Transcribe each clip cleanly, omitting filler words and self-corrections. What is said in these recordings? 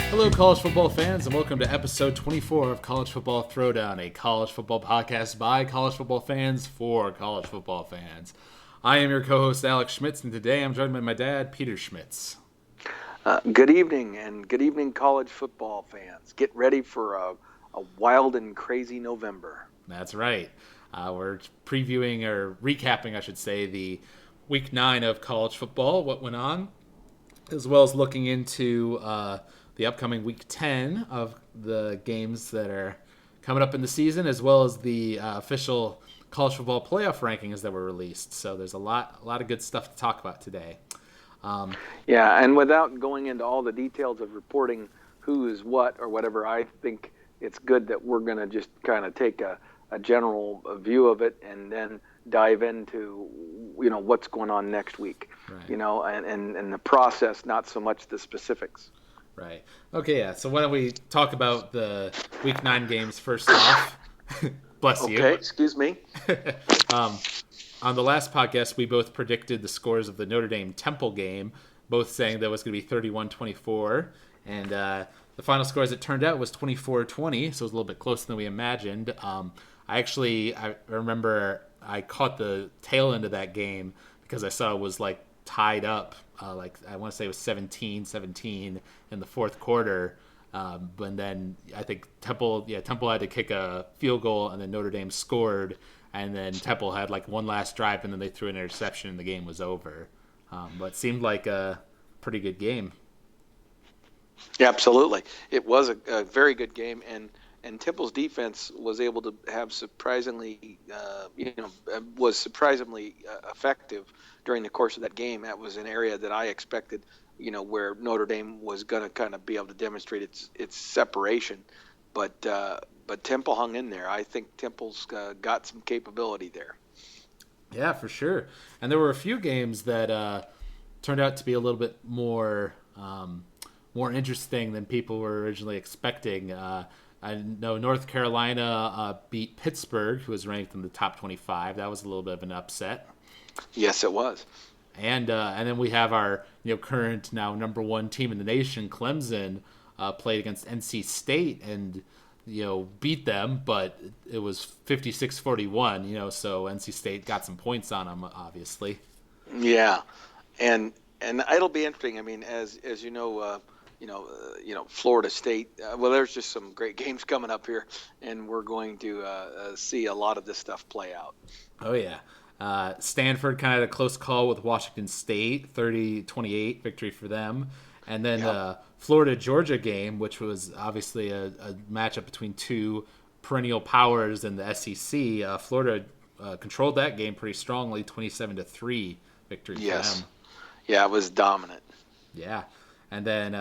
Hello, college football fans, and welcome to episode 24 of College Football Throwdown, a college football podcast by college football fans for college football fans. I am your co-host, Alex Schmitz, and today I'm joined by my dad, Peter Schmitz. Good evening, and good evening, college football fans. Get ready for a wild and crazy November. That's right. We're previewing, or recapping, I should say, the Week 9 of college football, what went on, as well as looking into the upcoming Week 10 of the games that are coming up in the season, as well as the official college football playoff rankings that were released. So there's a lot of good stuff to talk about today. And without going into all the details of reporting who is what or whatever, I think it's good that we're going to just kind of take a general view of it and then dive into, what's going on next week, right. And the process, not so much the specifics. Right. Okay, yeah. So why don't we talk about the Week 9 games first off? Bless you. Okay, excuse me. On the last podcast, we both predicted the scores of the Notre Dame-Temple game, both saying that it was going to be 31-24. And the final score, as it turned out, was 24-20, so it was a little bit closer than we imagined. I remember I caught the tail end of that game because I saw it was tied up. I want to say it was 17-17 in the fourth quarter. But then I think Temple had to kick a field goal, and then Notre Dame scored, and then Temple had one last drive, and then they threw an interception, and the game was over. But it seemed like a pretty good game. Yeah, absolutely. It was a very good game, and Temple's defense was able to have surprisingly effective during the course of that game. That was an area that I expected, where Notre Dame was going to kind of be able to demonstrate its separation. But Temple hung in there. I think Temple's got some capability there. Yeah, for sure. And there were a few games that turned out to be a little bit more interesting than people were originally expecting. I know North Carolina beat Pittsburgh, who was ranked in the top 25. That was a little bit of an upset. Yes, it was. And then we have our current now number one team in the nation, Clemson, played against NC State and beat them, but it was 56-41. So NC State got some points on them, obviously. Yeah, and it'll be interesting. I mean, as you know. Florida State. There's just some great games coming up here, and we're going to see a lot of this stuff play out. Oh, yeah. Stanford kind of had a close call with Washington State, 30-28 victory for them. And then Florida-Georgia game, which was obviously a matchup between two perennial powers in the SEC. Florida controlled that game pretty strongly, 27-3 victory for them. Yeah, it was dominant. Yeah. And then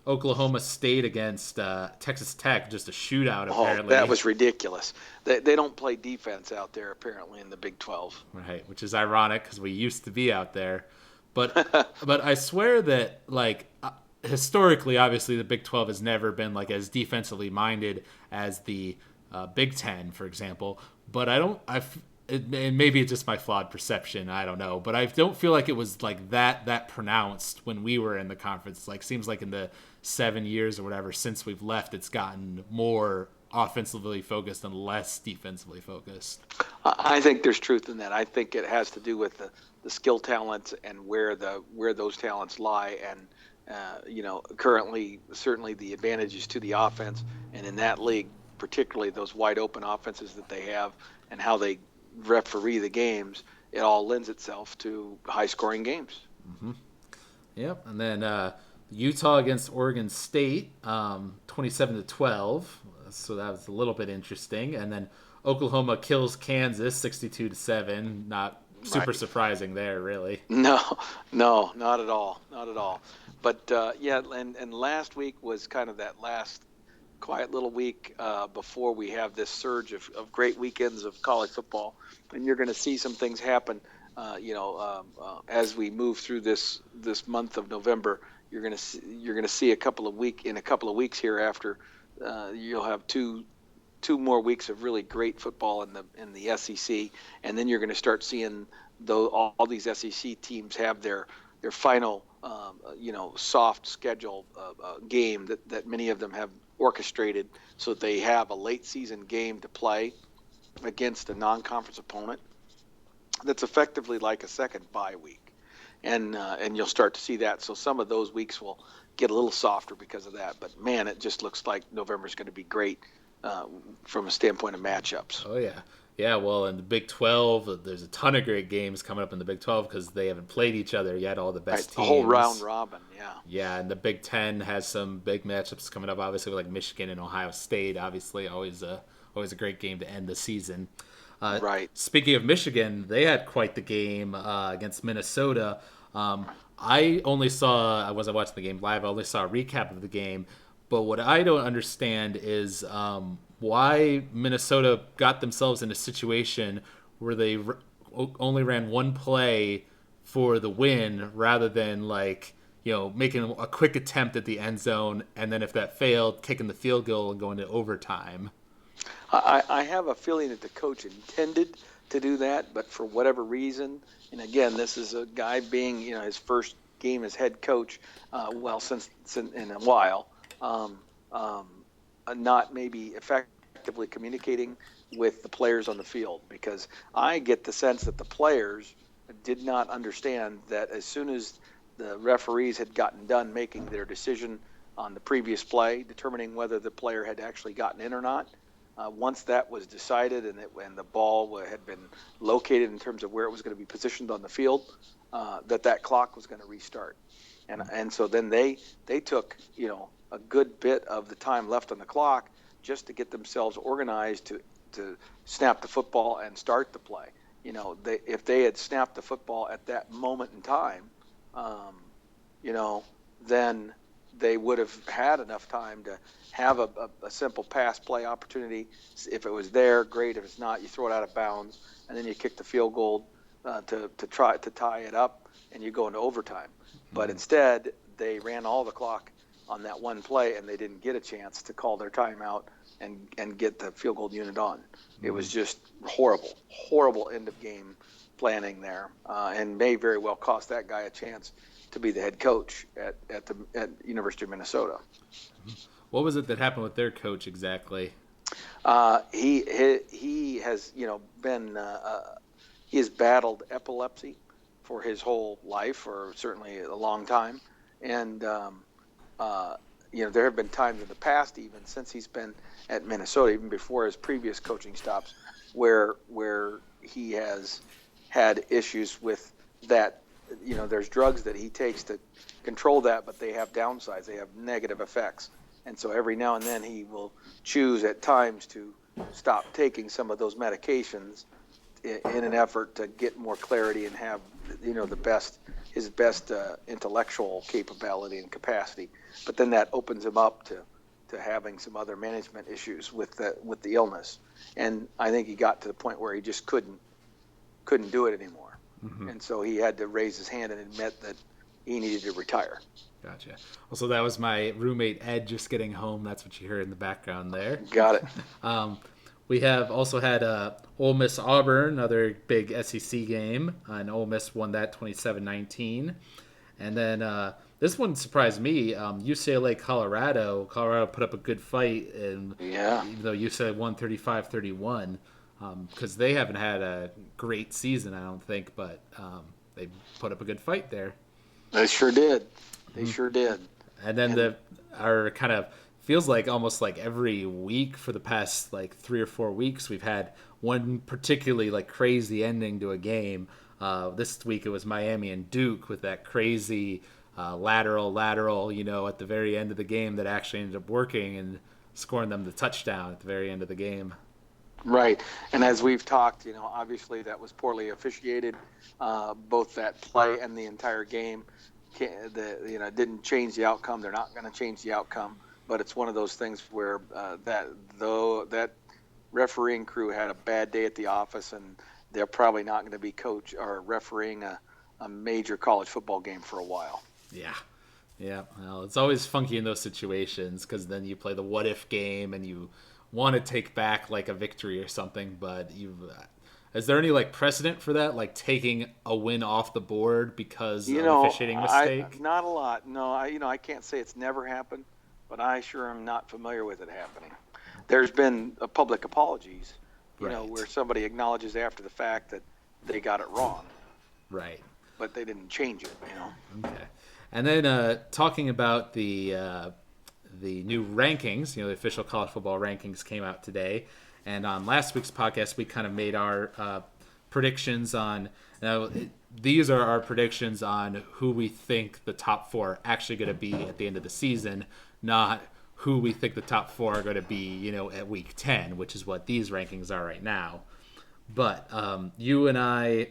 Oklahoma State against Texas Tech, just a shootout, apparently. Oh, that was ridiculous. They don't play defense out there, apparently, in the Big 12. Right, which is ironic because we used to be out there. But I swear that, historically, obviously, the Big 12 has never been, as defensively minded as the Big 10, for example. But and maybe it's just my flawed perception, I don't know, but I don't feel like it was that pronounced when we were in the conference. Seems like in the 7 years or whatever since we've left, it's gotten more offensively focused and less defensively focused. I think there's truth in that. I think it has to do with the skill talents and where those talents lie, and currently certainly the advantages to the offense, and in that league particularly those wide open offenses that they have and how they referee the games, it all lends itself to high-scoring games. Mm-hmm. Yep, and then Utah against Oregon State, 27-12. So that was a little bit interesting. And then Oklahoma kills Kansas, 62-7. Not super surprising there, really. No, not at all, not at all. But and last week was kind of that last quiet little week before we have this surge of great weekends of college football, and you're going to see some things happen. As we move through this month of November, you're going to see a couple of weeks hereafter. You'll have two more weeks of really great football in the SEC, and then you're going to start seeing though all these SEC teams have their final soft schedule game that many of them have orchestrated so that they have a late season game to play against a non-conference opponent that's effectively like a second bye week, and you'll start to see that. So some of those weeks will get a little softer because of that. But man, it just looks like November is going to be great from a standpoint of matchups. Oh yeah, yeah. Well, in the Big 12, there's a ton of great games coming up in the Big 12 because they haven't played each other yet. All the Right, best a whole round teams. robin, yeah. Yeah, and the Big 10 has some big matchups coming up. Obviously, with like Michigan and Ohio State. Obviously, always a great game to end the season. Right. Speaking of Michigan, they had quite the game against Minnesota. I only saw, I wasn't watching the game live, I only saw a recap of the game. But what I don't understand is why Minnesota got themselves in a situation where they only ran one play for the win rather than making a quick attempt at the end zone and then if that failed, kicking the field goal and going to overtime. I have a feeling that the coach intended to do that, but for whatever reason, and again, this is a guy being, his first game as head coach, since in a while, um, um, not maybe effectively communicating with the players on the field, because I get the sense that the players did not understand that as soon as the referees had gotten done making their decision on the previous play, determining whether the player had actually gotten in or not. Once that was decided and the ball had been located in terms of where it was going to be positioned on the field, that clock was going to restart. And so then they took a good bit of the time left on the clock just to get themselves organized to snap the football and start the play. If they had snapped the football at that moment in time, um, then they would have had enough time to have a simple pass play opportunity. If it was there, great. If it's not, you throw it out of bounds, and then you kick the field goal to try to tie it up, and you go into overtime. But instead, they ran all the clock on that one play, and they didn't get a chance to call their timeout and get the field goal unit on. It was just horrible end of game planning there, and may very well cost that guy a chance to be the head coach at University of Minnesota. What was it that happened with their coach exactly? He has been he has battled epilepsy for his whole life, or certainly a long time, and there have been times in the past, even since he's been at Minnesota, even before his previous coaching stops, where he has had issues with that. There's drugs that he takes to control that, but they have downsides. They have negative effects. And so every now and then he will choose at times to stop taking some of those medications in an effort to get more clarity and have, his best intellectual capability and capacity. But then that opens him up to having some other management issues with the illness. And I think he got to the point where he just couldn't do it anymore. Mm-hmm. And so he had to raise his hand and admit that he needed to retire. Gotcha. Also, that was my roommate Ed just getting home. That's what you heard in the background there. Got it. We have also had Ole Miss Auburn, another big SEC game, and Ole Miss won that 27-19. And then this one surprised me. UCLA Colorado. Colorado put up a good fight, and even though UCLA won 35-31. Because they haven't had a great season, I don't think, but they put up a good fight there. They sure did. Sure did. And then our kind of feels like almost like every week for the past 3 or 4 weeks, we've had one particularly crazy ending to a game. This week it was Miami and Duke with that crazy lateral, at the very end of the game that actually ended up working and scoring them the touchdown at the very end of the game. Right. And as we've talked, obviously that was poorly officiated, both that play and the entire game. Didn't change the outcome. They're not going to change the outcome. But it's one of those things where that refereeing crew had a bad day at the office, and they're probably not going to be coach or refereeing a major college football game for a while. Yeah. Yeah. Well, it's always funky in those situations because then you play the what if game and you want to take back a victory or something, but Is there any like precedent for that, like taking a win off the board because You of know, officiating I mistake? not a lot. No, I can't say it's never happened, but I sure am not familiar with it happening. There's been public apologies, where Right. somebody acknowledges after the fact that they got it wrong, Right. but they didn't change it. Okay. And then talking about the new rankings, the official college football rankings came out today, and on last week's podcast we kind of made our predictions on. Now, these are our predictions on who we think the top four are actually going to be at the end of the season, not who we think the top four are going to be, at week 10, which is what these rankings are right now. But you and I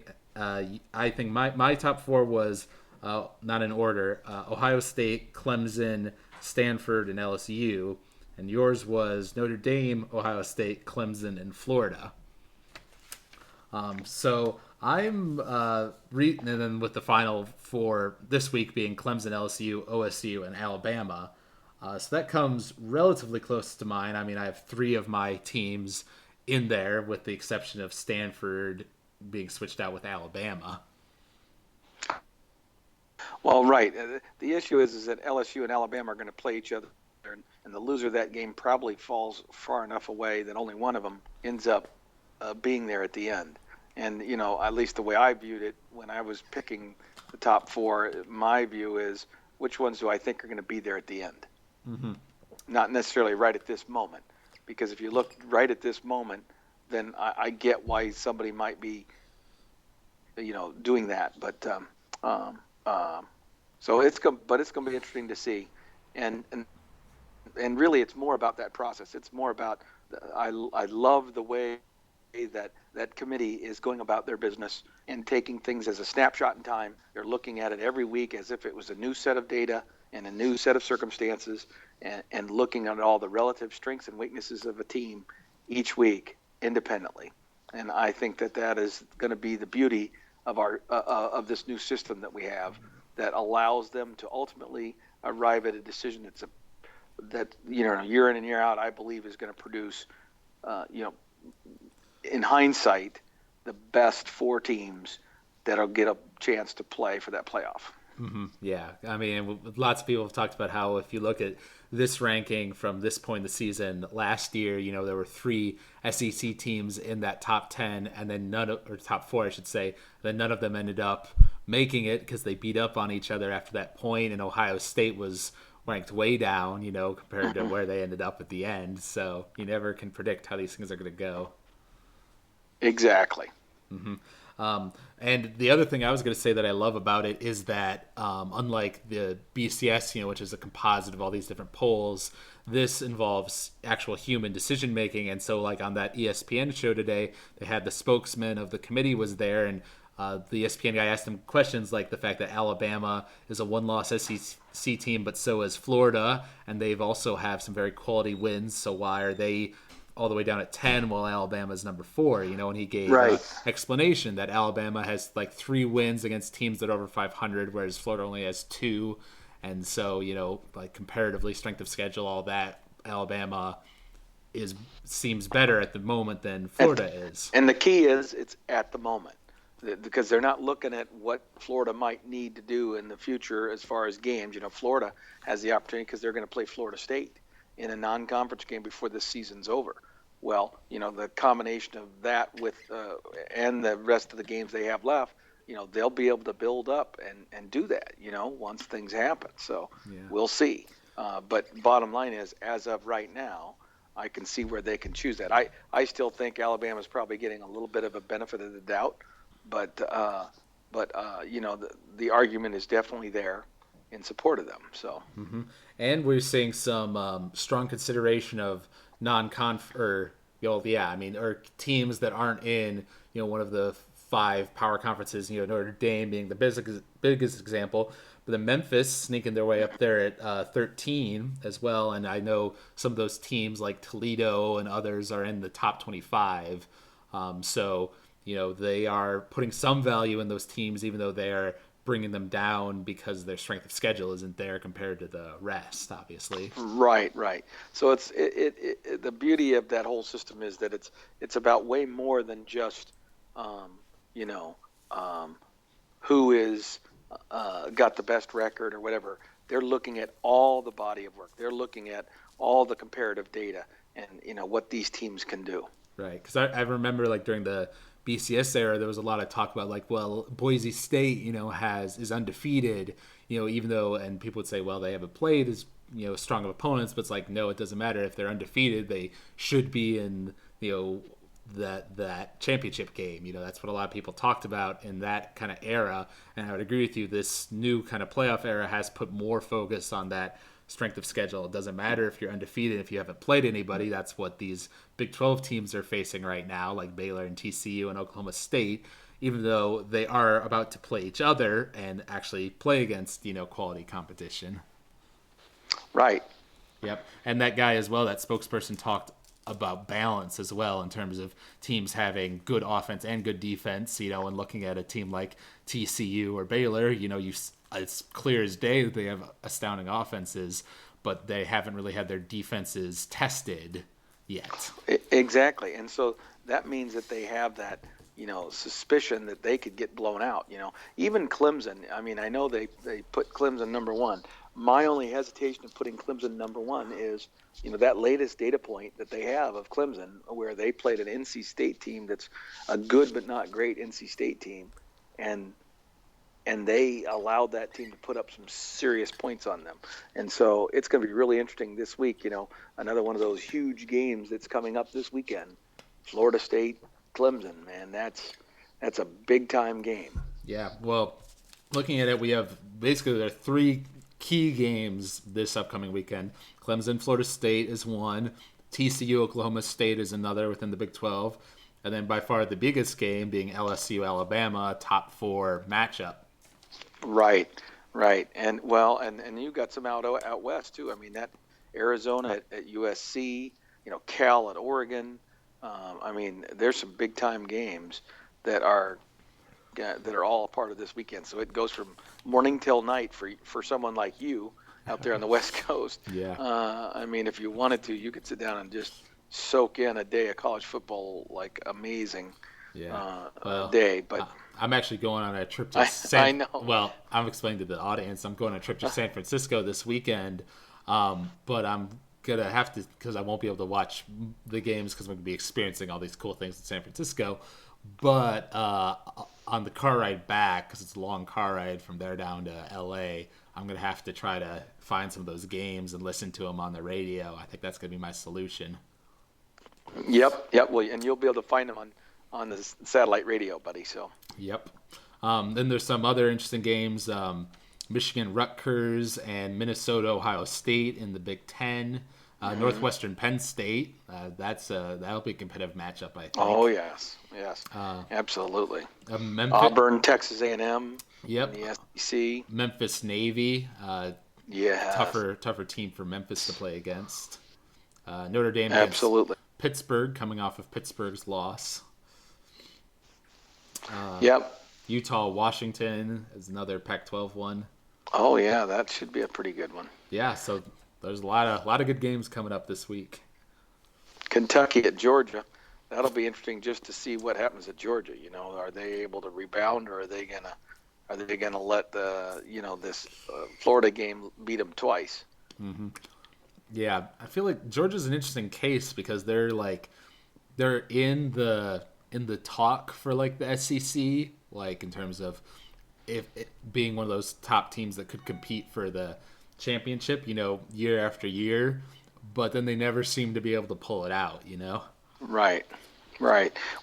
think my top four was not in order: Ohio State, Clemson, Stanford, and LSU. And yours was Notre Dame, Ohio State, Clemson, and Florida. So I'm and then with the final four this week being Clemson, LSU, OSU, and Alabama. So that comes relatively close to mine. I mean, I have three of my teams in there, with the exception of Stanford being switched out with Alabama. Well, right. The issue is that LSU and Alabama are going to play each other, and the loser of that game probably falls far enough away that only one of them ends up being there at the end. And at least the way I viewed it when I was picking the top four, my view is which ones do I think are going to be there at the end? Mm-hmm. Not necessarily right at this moment, because if you look right at this moment, then I get why somebody might be, doing that. But so it's going to be interesting to see, and really it's more about that process. It's more about I love the way that committee is going about their business and taking things as a snapshot in time. They're looking at it every week as if it was a new set of data and a new set of circumstances, and looking at all the relative strengths and weaknesses of a team each week independently. And I think that is going to be the beauty of our of this new system that we have, that allows them to ultimately arrive at a decision that year in and year out, I believe is going to produce, in hindsight, the best four teams that'll get a chance to play for that playoff. Mm-hmm. Yeah, I mean, lots of people have talked about how if you look at this ranking from this point in the season, last year, there were three SEC teams in that top 10, and then or top four, I should say, then none of them ended up making it because they beat up on each other after that point, and Ohio State was ranked way down, compared to where they ended up at the end. So you never can predict how these things are going to go. Exactly. Mm-hmm. And the other thing I was going to say that I love about it is that unlike the BCS, which is a composite of all these different polls, this involves actual human decision making. And so, like on that ESPN show today, they had the spokesman of the committee was there, and the ESPN guy asked him questions like the fact that Alabama is a one-loss SEC team, but so is Florida, and they've also have some very quality wins. So why are they all the way down at 10 while Alabama's number 4, and he gave Right. explanation that Alabama has like 3 wins against teams that are over 500, whereas Florida only has 2. And so, like comparatively, strength of schedule, all that, Alabama seems better at the moment than Florida is. And the key is it's at the moment, because they're not looking at what Florida might need to do in the future as far as games. Florida has the opportunity because they're going to play Florida State in a non-conference game before this season's over. Well, the combination of that with and the rest of the games they have left, they'll be able to build up and do that, once things happen. So Yeah. We'll see. But bottom line is, as of right now, I can see where they can choose that. I still think Alabama's probably getting a little bit of a benefit of the doubt, but the argument is definitely there in support of them. So. Mm-hmm. And we're seeing some strong consideration of or teams that aren't in one of the 5 power conferences. Notre Dame being the biggest example, but then Memphis sneaking their way up there at 13 as well. And I know some of those teams like Toledo and others are in the top 25. So they are putting some value in those teams, even though they are bringing them down because their strength of schedule isn't there compared to the rest, obviously. Right. So it's the beauty of that whole system is that it's about way more than just you know, um, who is got the best record or whatever. They're looking at all the body of work. They're looking at all the comparative data and what these teams can do. Right, because I remember like during the BCS era, there was a lot of talk about like, well, Boise State, is undefeated, even though, and people would say, well, they haven't played as strong of opponents, but it's like, no, it doesn't matter if they're undefeated, they should be in that championship game. That's what a lot of people talked about in that kind of era, and I would agree with you. This new kind of playoff era has put more focus on that strength of schedule. It doesn't matter if you're undefeated if you haven't played anybody. That's what these Big 12 teams are facing right now, like Baylor and TCU and Oklahoma State, even though they are about to play each other and actually play against, quality competition. Right. Yep. And that guy as well, that spokesperson, talked about balance as well in terms of teams having good offense and good defense, and looking at a team like TCU or Baylor, it's clear as day that they have astounding offenses, but they haven't really had their defenses tested yet. Exactly. And so that means that they have that, suspicion that they could get blown out. Even Clemson, I mean, I know they put Clemson number one. My only hesitation of putting Clemson number one is, that latest data point that they have of Clemson, where they played an NC State team that's a good but not great NC State team, and they allowed that team to put up some serious points on them. And so it's going to be really interesting this week. Another one of those huge games that's coming up this weekend. Florida State, Clemson, man, that's a big time game. Yeah, well, looking at it, we have basically there are three key games this upcoming weekend. Clemson, Florida State is one. TCU, Oklahoma State is another within the Big 12. And then by far the biggest game being LSU, Alabama, top 4 matchup. Right. And well, and you got some out west too. I mean, that Arizona at USC, Cal at Oregon. I mean, there's some big time games that are all a part of this weekend. So it goes from morning till night for someone like you out there on the West Coast. Yeah. I mean, if you wanted to, you could sit down and just soak in a day of college football, like amazing. Day. But I'm actually going on a trip to I know. Well, I'm explaining to the audience. I'm going on a trip to San Francisco this weekend, but I'm gonna have to, because I won't be able to watch the games because I'm gonna be experiencing all these cool things in San Francisco. But on the car ride back, because it's a long car ride from there down to LA, I'm gonna have to try to find some of those games and listen to them on the radio. I think that's gonna be my solution. Yep. Well, and you'll be able to find them on the satellite radio, buddy. So. Yep. Then there's some other interesting games. Michigan, Rutgers, and Minnesota, Ohio State in the Big Ten. Northwestern, Penn State. That'll be a competitive matchup, I think. Oh yes, absolutely. Memphis, Auburn, Texas A&M. Yep. In the SEC. Memphis, Navy. Yeah. Tougher team for Memphis to play against. Notre Dame. Absolutely. Pittsburgh, coming off of Pittsburgh's loss. Yep. Utah, Washington is another Pac-12 one. Oh yeah, that should be a pretty good one. Yeah, so there's a lot of good games coming up this week. Kentucky at Georgia. That'll be interesting just to see what happens at Georgia. Are they able to rebound, or are they gonna let this Florida game beat them twice? Mm-hmm. Yeah, I feel like Georgia's an interesting case because they're in the talk for like the SEC, like in terms of it being one of those top teams that could compete for the championship, year after year, but then they never seem to be able to pull it out, Right.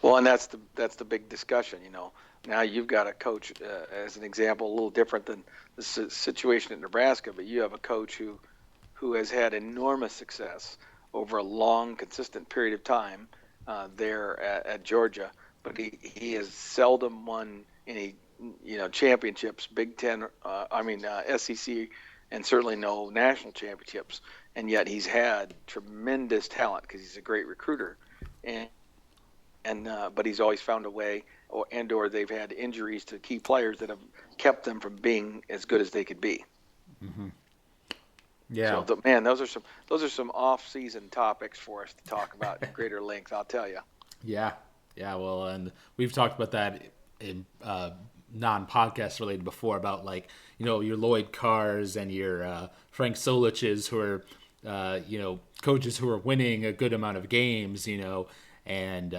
Well, and that's the big discussion, Now you've got a coach, as an example, a little different than the situation at Nebraska, but you have a coach who has had enormous success over a long, consistent period of time there at Georgia, but he has seldom won any championships, Big Ten, SEC, and certainly no national championships. And yet he's had tremendous talent because he's a great recruiter, but he's always found a way, or they've had injuries to key players that have kept them from being as good as they could be. Mm-hmm. Yeah. So, those are some off-season topics for us to talk about in greater length, I'll tell you. Yeah. Yeah, well, and we've talked about that in non-podcast related before about like your Lloyd Carrs and your Frank Soliches who are coaches who are winning a good amount of games, and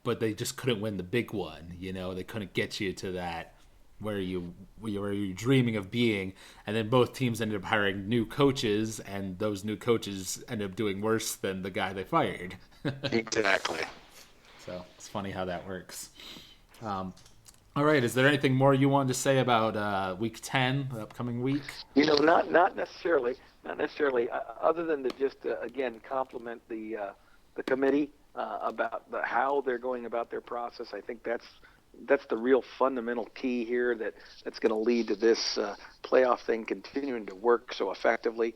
but they just couldn't win the big one. They couldn't get you to that where you're dreaming of being, and then both teams ended up hiring new coaches, and those new coaches ended up doing worse than the guy they fired. Exactly. So it's funny how that works. All right, is there anything more you wanted to say about Week 10, the upcoming week? Not necessarily, not necessarily. Other than to just again compliment the committee about how they're going about their process. I think that's the real fundamental key here that's going to lead to this playoff thing continuing to work so effectively.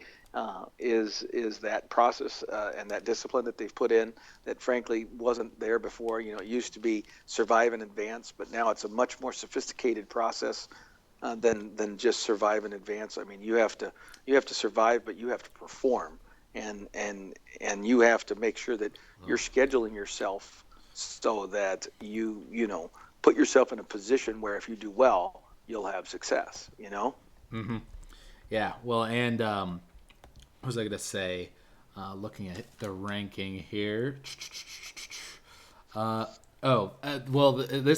Is that process and that discipline that they've put in that frankly wasn't there before. It used to be survive and advance, but now it's a much more sophisticated process than just survive and advance. I mean, you have to survive, but you have to perform, and you have to make sure that you're scheduling yourself so that you put yourself in a position where if you do well, you'll have success. Mm-hmm. Yeah. Well, and what was I going to say? Looking at the ranking here. This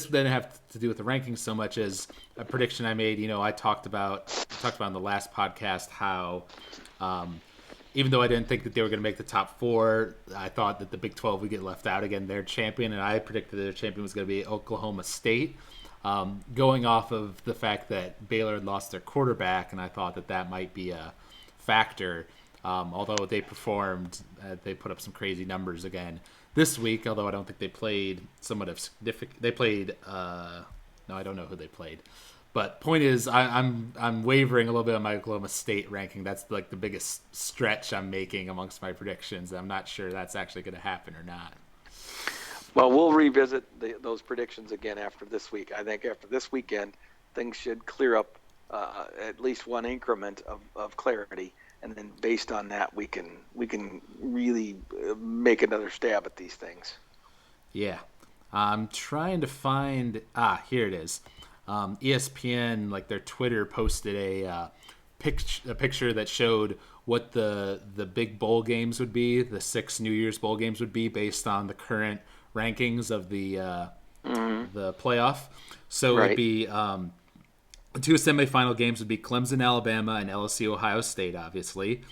didn't have to do with the rankings so much as a prediction I made. I talked about in the last podcast how, even though I didn't think that they were going to make the top four, I thought that the Big 12 would get left out again. Their champion, and I predicted their champion was going to be Oklahoma State. Going off of the fact that Baylor had lost their quarterback, and I thought that might be a factor. Although they performed, they put up some crazy numbers again this week. Although I don't think they played somewhat of significant. They played. No, I don't know who they played. But point is, I'm wavering a little bit on my Oklahoma State ranking. That's like the biggest stretch I'm making amongst my predictions. I'm not sure that's actually going to happen or not. Well, we'll revisit those predictions again after this week. I think after this weekend, things should clear up at least one increment of clarity. And then based on that, we can really make another stab at these things. Yeah. I'm trying to find... here it is. ESPN, like their Twitter, posted a picture that showed what the big bowl games would be, the 6 New Year's bowl games would be based on the current rankings of the playoff. So right. It would be... The 2 semifinal games would be Clemson, Alabama, and LSU, Ohio State, obviously.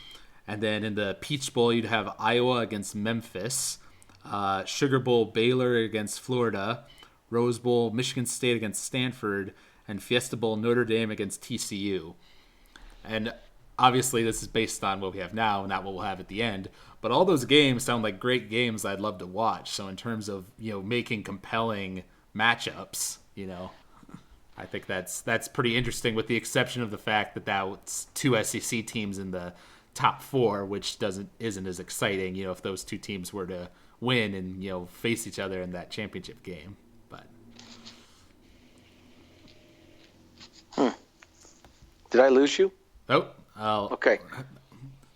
And then in the Peach Bowl, you'd have Iowa against Memphis, Sugar Bowl, Baylor against Florida, Rose Bowl, Michigan State against Stanford, and Fiesta Bowl, Notre Dame against TCU. And obviously, this is based on what we have now, not what we'll have at the end. But all those games sound like great games I'd love to watch. So in terms of making compelling matchups, I think that's pretty interesting, with the exception of the fact that that's 2 SEC teams in the top 4, which isn't as exciting. If those 2 teams were to win and face each other in that championship game. But Did I lose you? oh, okay.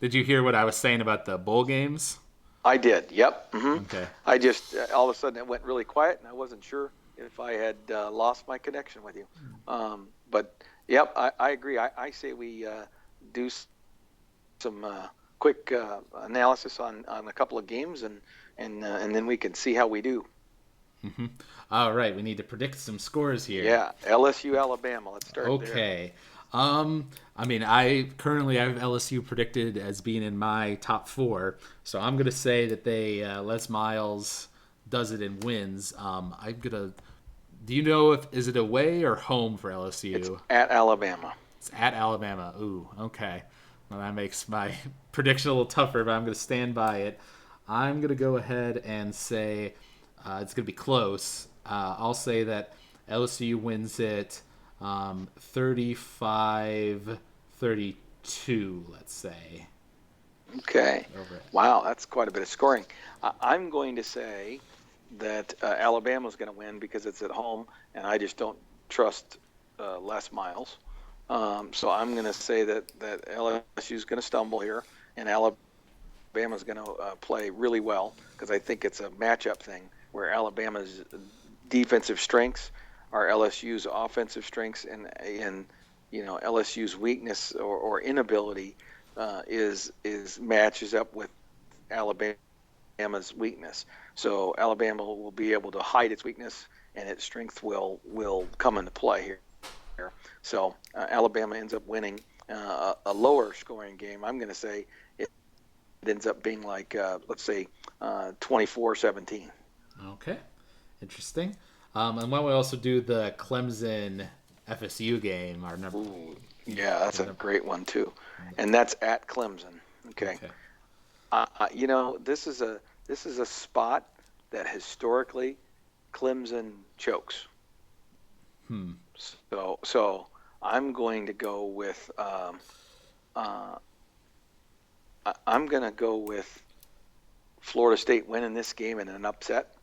Did you hear what I was saying about the bowl games? I did. Yep. Mm-hmm. Okay. I just all of a sudden it went really quiet, and I wasn't sure if I had lost my connection with you. But yep, I agree. I say we do some quick analysis on a couple of games, and then we can see how we do. Mm-hmm. All right, we need to predict some scores here. Yeah, LSU, Alabama. Let's start there. Okay. I mean, I have LSU predicted as being in my top 4, so I'm gonna say that Les Miles does it and wins. Do you know is it away or home for LSU? It's at Alabama. It's at Alabama. Ooh, okay. Well, that makes my prediction a little tougher, but I'm going to stand by it. I'm going to go ahead and say it's going to be close. I'll say that LSU wins it 35-32, let's say. Okay. Wow, that's quite a bit of scoring. I'm going to say that Alabama's going to win because it's at home, and I just don't trust Les Miles. So I'm going to say that LSU's going to stumble here, and Alabama's going to play really well because I think it's a matchup thing where Alabama's defensive strengths are LSU's offensive strengths, and LSU's weakness or inability is matches up with Alabama's weakness. So Alabama will be able to hide its weakness, and its strength will come into play here. So Alabama ends up winning a lower scoring game. I'm going to say it ends up being like, let's say, 24-17. Okay, interesting. And why don't we also do the Clemson FSU game? Our number. Ooh, yeah, that's a great one too, and that's at Clemson. Okay. This is a spot that historically Clemson chokes. So I'm going to go with Florida State winning this game in an upset.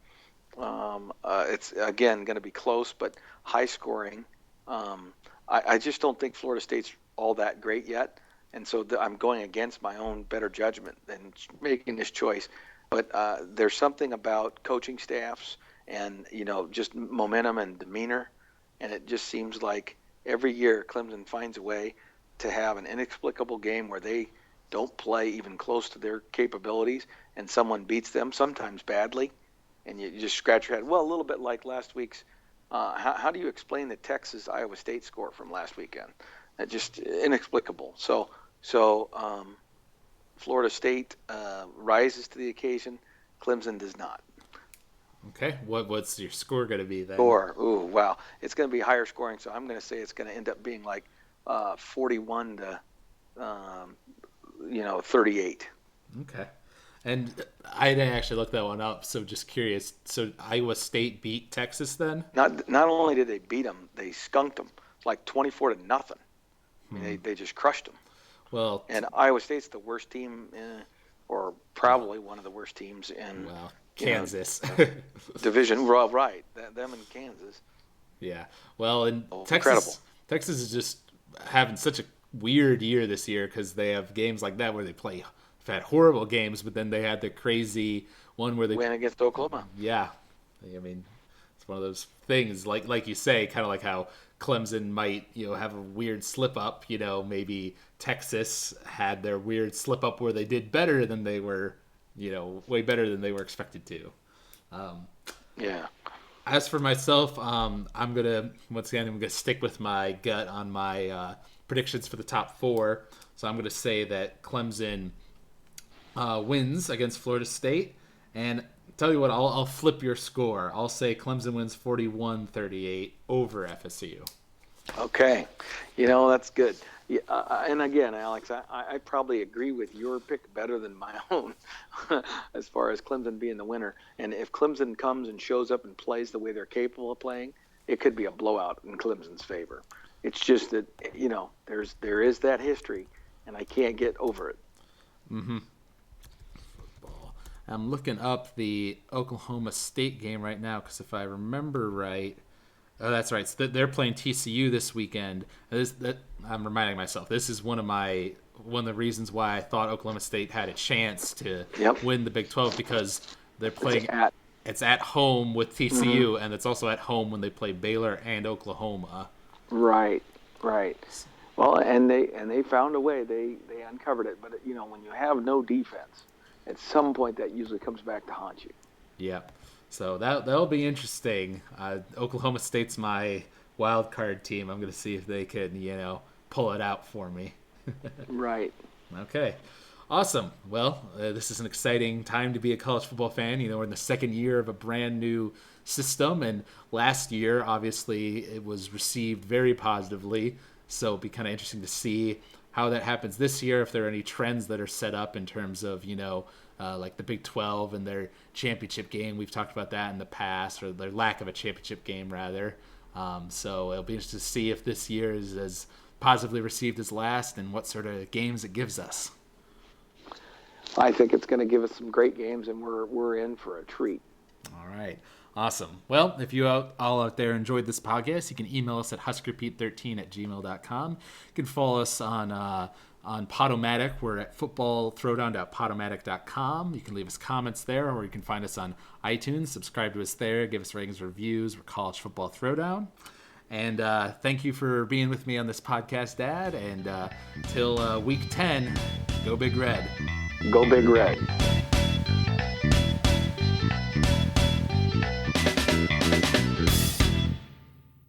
It's again going to be close, but high scoring. I just don't think Florida State's all that great yet, and so I'm going against my own better judgment than making this choice. But there's something about coaching staffs and just momentum and demeanor, and it just seems like every year Clemson finds a way to have an inexplicable game where they don't play even close to their capabilities, and someone beats them, sometimes badly, and you just scratch your head. Well, a little bit like last week's. How do you explain the Texas-Iowa State score from last weekend? Just inexplicable. So Florida State rises to the occasion. Clemson does not. Okay, what's your score going to be then? Ooh, wow. It's going to be higher scoring, so I'm going to say it's going to end up being like 41 to 38. Okay. And I didn't actually look that one up, so just curious. So Iowa State beat Texas then? Not only did they beat them, they skunked them. It's like 24 to nothing. I mean, they just crushed them. Well, and Iowa State's the worst team, or probably one of the worst teams in Kansas division. Well, right, them in Kansas. Yeah. Well, in Texas, incredible. Texas is just having such a weird year this year because they have games like that where they play. Had horrible games, but then they had the crazy one where they win against Oklahoma. Yeah, I mean, it's one of those things, like you say, kind of like how Clemson might have a weird slip up. Maybe Texas had their weird slip up where they did better than they were, way better than they were expected to. Yeah. As for myself, I'm gonna stick with my gut on my predictions for the top four. So I'm gonna say that Clemson wins against Florida State, and tell you what, I'll flip your score. I'll say Clemson wins 41-38 over FSU. Okay, that's good. Yeah, and again, Alex, I probably agree with your pick better than my own as far as Clemson being the winner. And if Clemson comes and shows up and plays the way they're capable of playing, it could be a blowout in Clemson's favor. It's just that there is that history, and I can't get over it. Mm-hmm. I'm looking up the Oklahoma State game right now because if I remember right, oh, that's right. So they're playing TCU this weekend. I'm reminding myself. This is one of the reasons why I thought Oklahoma State had a chance to win the Big 12 because they're playing. It's at home with TCU, and it's also at home when they play Baylor and Oklahoma. Right. Well, and they found a way. They uncovered it. But when you have no defense, at some point that usually comes back to haunt you. Yeah. So that'll be interesting. Oklahoma State's my wild card team. I'm going to see if they can, pull it out for me. Right. Okay. Awesome. Well, this is an exciting time to be a college football fan. We're in the second year of a brand new system, and last year, obviously, it was received very positively. So it'll be kind of interesting to see how that happens this year, if there are any trends that are set up in terms of, like the Big 12 and their championship game. We've talked about that in the past, or their lack of a championship game, rather. So it'll be interesting to see if this year is as positively received as last and what sort of games it gives us. I think it's going to give us some great games, and we're in for a treat. All right. Awesome. Well, if you all out there enjoyed this podcast, you can email us at huskerpete13@gmail.com. You can follow us on Podomatic. We're at footballthrowdown.podomatic.com. You can leave us comments there, or you can find us on iTunes. Subscribe to us there. Give us ratings, reviews. We're College Football Throwdown. And thank you for being with me on this podcast, Dad. And till week 10, go Big Red. Go Big Red.